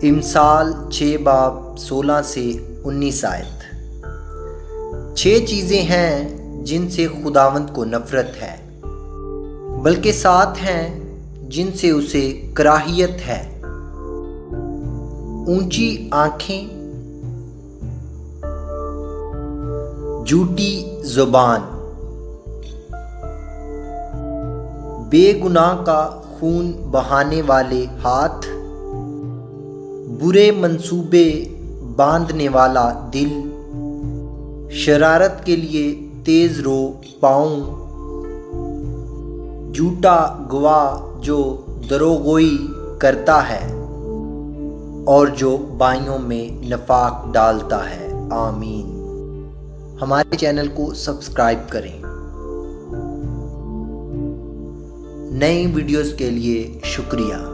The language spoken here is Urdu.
امثال 6 باب 16 سے 19 آیت۔ 6 چیزیں ہیں جن سے خداوند کو نفرت ہے، بلکہ 7 ہیں جن سے اسے کراہیت ہے: اونچی آنکھیں، جھوٹی زبان، بے گناہ کا خون بہانے والے ہاتھ، برے منصوبے باندھنے والا دل، شرارت کے لیے تیز رو پاؤں، جھوٹا گواہ جو دروغگوئی کرتا ہے اور جو بائیوں میں نفاق ڈالتا ہے۔ آمین۔ ہمارے چینل کو سبسکرائب کریں۔ نئی ویڈیوز کے لیے شکریہ۔